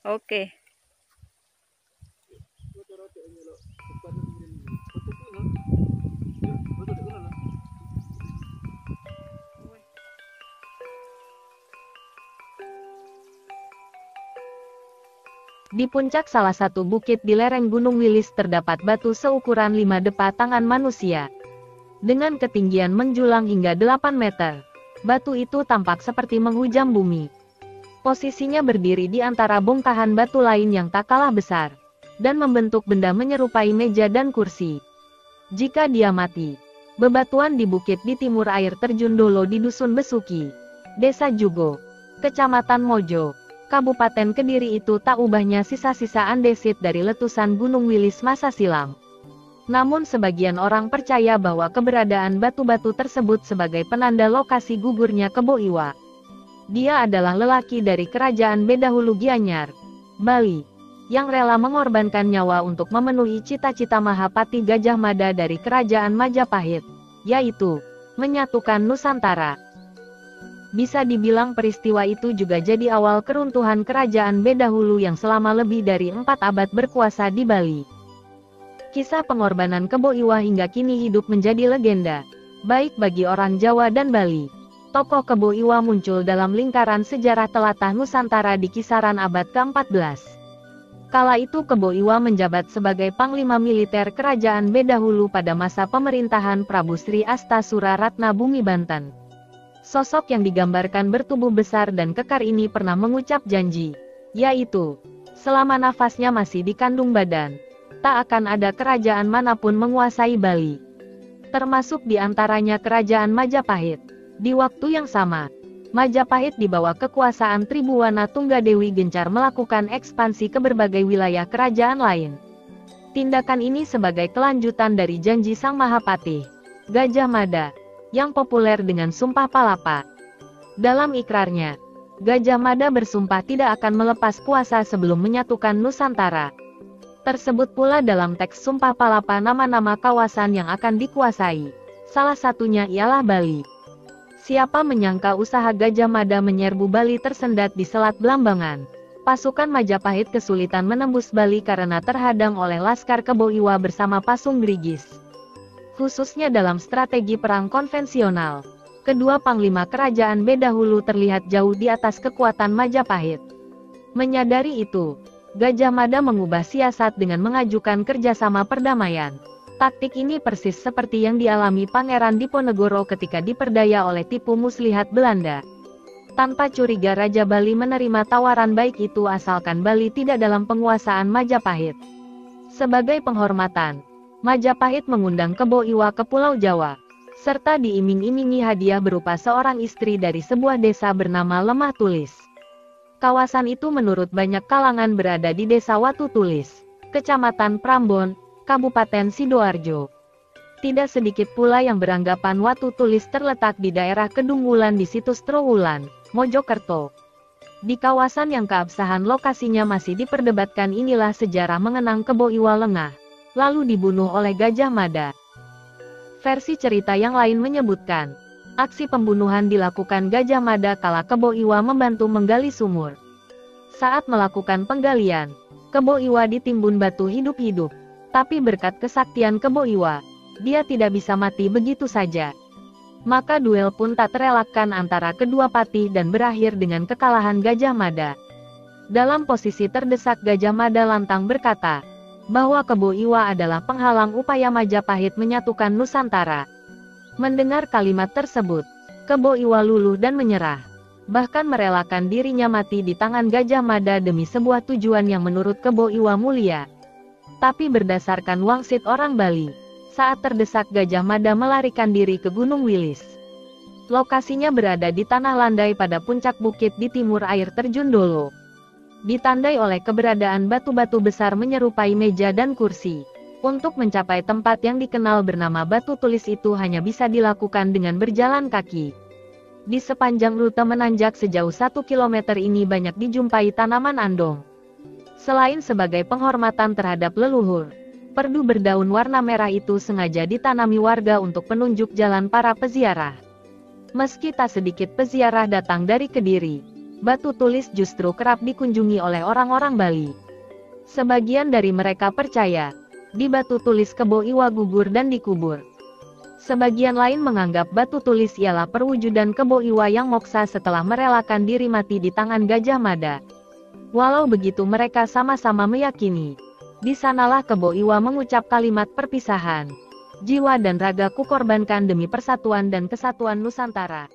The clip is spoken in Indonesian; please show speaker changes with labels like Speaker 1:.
Speaker 1: Oke.
Speaker 2: Di puncak salah satu bukit di lereng Gunung Wilis terdapat batu seukuran 5 depa tangan manusia. Dengan ketinggian menjulang hingga 8 meter. Batu itu tampak seperti menghujam bumi. Posisinya berdiri di antara bongkahan batu lain yang tak kalah besar. Dan membentuk benda menyerupai meja dan kursi. Jika dia mati, bebatuan di bukit di timur air terjun Dolo di Dusun Besuki, Desa Jugo, Kecamatan Mojo, Kabupaten Kediri itu tak ubahnya sisa-sisa andesit dari letusan Gunung Wilis masa silam. Namun sebagian orang percaya bahwa keberadaan batu-batu tersebut sebagai penanda lokasi gugurnya Kebo Iwa. Dia adalah lelaki dari kerajaan Bedahulu Gianyar, Bali, yang rela mengorbankan nyawa untuk memenuhi cita-cita Mahapati Gajah Mada dari kerajaan Majapahit, yaitu menyatukan Nusantara. Bisa dibilang peristiwa itu juga jadi awal keruntuhan kerajaan Bedahulu yang selama lebih dari 4 abad berkuasa di Bali. Kisah pengorbanan Kebo Iwa hingga kini hidup menjadi legenda, baik bagi orang Jawa dan Bali. Tokoh Kebo Iwa muncul dalam lingkaran sejarah telatah Nusantara di kisaran abad ke-14. Kala itu Kebo Iwa menjabat sebagai Panglima Militer Kerajaan Bedahulu pada masa pemerintahan Prabu Sri Astasura Ratna Bumi Banten. Sosok yang digambarkan bertubuh besar dan kekar ini pernah mengucap janji, yaitu, selama nafasnya masih dikandung badan, tak akan ada kerajaan manapun menguasai Bali. Termasuk di antaranya kerajaan Majapahit. Di waktu yang sama, Majapahit di bawah kekuasaan Tribhuwana Tunggadewi gencar melakukan ekspansi ke berbagai wilayah kerajaan lain. Tindakan ini sebagai kelanjutan dari janji Sang Mahapatih, Gajah Mada, yang populer dengan Sumpah Palapa. Dalam ikrarnya, Gajah Mada bersumpah tidak akan melepas kuasa sebelum menyatukan Nusantara. Tersebut pula dalam teks Sumpah Palapa nama-nama kawasan yang akan dikuasai. Salah satunya ialah Bali. Siapa menyangka usaha Gajah Mada menyerbu Bali tersendat di Selat Blambangan. Pasukan Majapahit kesulitan menembus Bali karena terhadang oleh Laskar Kebo Iwa bersama Pasung Grigis. Khususnya dalam strategi perang konvensional, kedua panglima kerajaan Bedahulu terlihat jauh di atas kekuatan Majapahit. Menyadari itu, Gajah Mada mengubah siasat dengan mengajukan kerjasama perdamaian. Taktik ini persis seperti yang dialami Pangeran Diponegoro ketika diperdaya oleh tipu muslihat Belanda. Tanpa curiga Raja Bali menerima tawaran baik itu asalkan Bali tidak dalam penguasaan Majapahit. Sebagai penghormatan, Majapahit mengundang Kebo Iwa ke Pulau Jawa, serta diiming-imingi hadiah berupa seorang istri dari sebuah desa bernama Lemah Tulis. Kawasan itu menurut banyak kalangan berada di Desa Watu Tulis, Kecamatan Prambon, Kabupaten Sidoarjo. Tidak sedikit pula yang beranggapan Watu Tulis terletak di daerah Kedungwulan di situs Trowulan, Mojokerto. Di kawasan yang keabsahan lokasinya masih diperdebatkan inilah sejarah mengenang Kebo Iwa lengah, lalu dibunuh oleh Gajah Mada. Versi cerita yang lain menyebutkan, aksi pembunuhan dilakukan Gajah Mada kala Kebo Iwa membantu menggali sumur. Saat melakukan penggalian, Kebo Iwa ditimbun batu hidup-hidup. Tapi berkat kesaktian Kebo Iwa, dia tidak bisa mati begitu saja. Maka duel pun tak terelakkan antara kedua patih dan berakhir dengan kekalahan Gajah Mada. Dalam posisi terdesak Gajah Mada lantang berkata, bahwa Kebo Iwa adalah penghalang upaya Majapahit menyatukan Nusantara. Mendengar kalimat tersebut, Kebo Iwa luluh dan menyerah. Bahkan merelakan dirinya mati di tangan Gajah Mada demi sebuah tujuan yang menurut Kebo Iwa mulia. Tapi berdasarkan wangsit orang Bali, saat terdesak Gajah Mada melarikan diri ke Gunung Wilis. Lokasinya berada di tanah landai pada puncak bukit di timur air terjun Dolo. Ditandai oleh keberadaan batu-batu besar menyerupai meja dan kursi. Untuk mencapai tempat yang dikenal bernama Batu Tulis itu hanya bisa dilakukan dengan berjalan kaki. Di sepanjang rute menanjak sejauh 1 km ini banyak dijumpai tanaman andong. Selain sebagai penghormatan terhadap leluhur, perdu berdaun warna merah itu sengaja ditanami warga untuk penunjuk jalan para peziarah. Meski tak sedikit peziarah datang dari Kediri, batu tulis justru kerap dikunjungi oleh orang-orang Bali. Sebagian dari mereka percaya, di batu tulis Kebo Iwa gugur dan dikubur. Sebagian lain menganggap batu tulis ialah perwujudan Kebo Iwa yang moksa setelah merelakan diri mati di tangan Gajah Mada. Walau begitu mereka sama-sama meyakini, di sanalah Kebo Iwa mengucap kalimat perpisahan. Jiwa dan raga kukorbankan demi persatuan dan kesatuan Nusantara.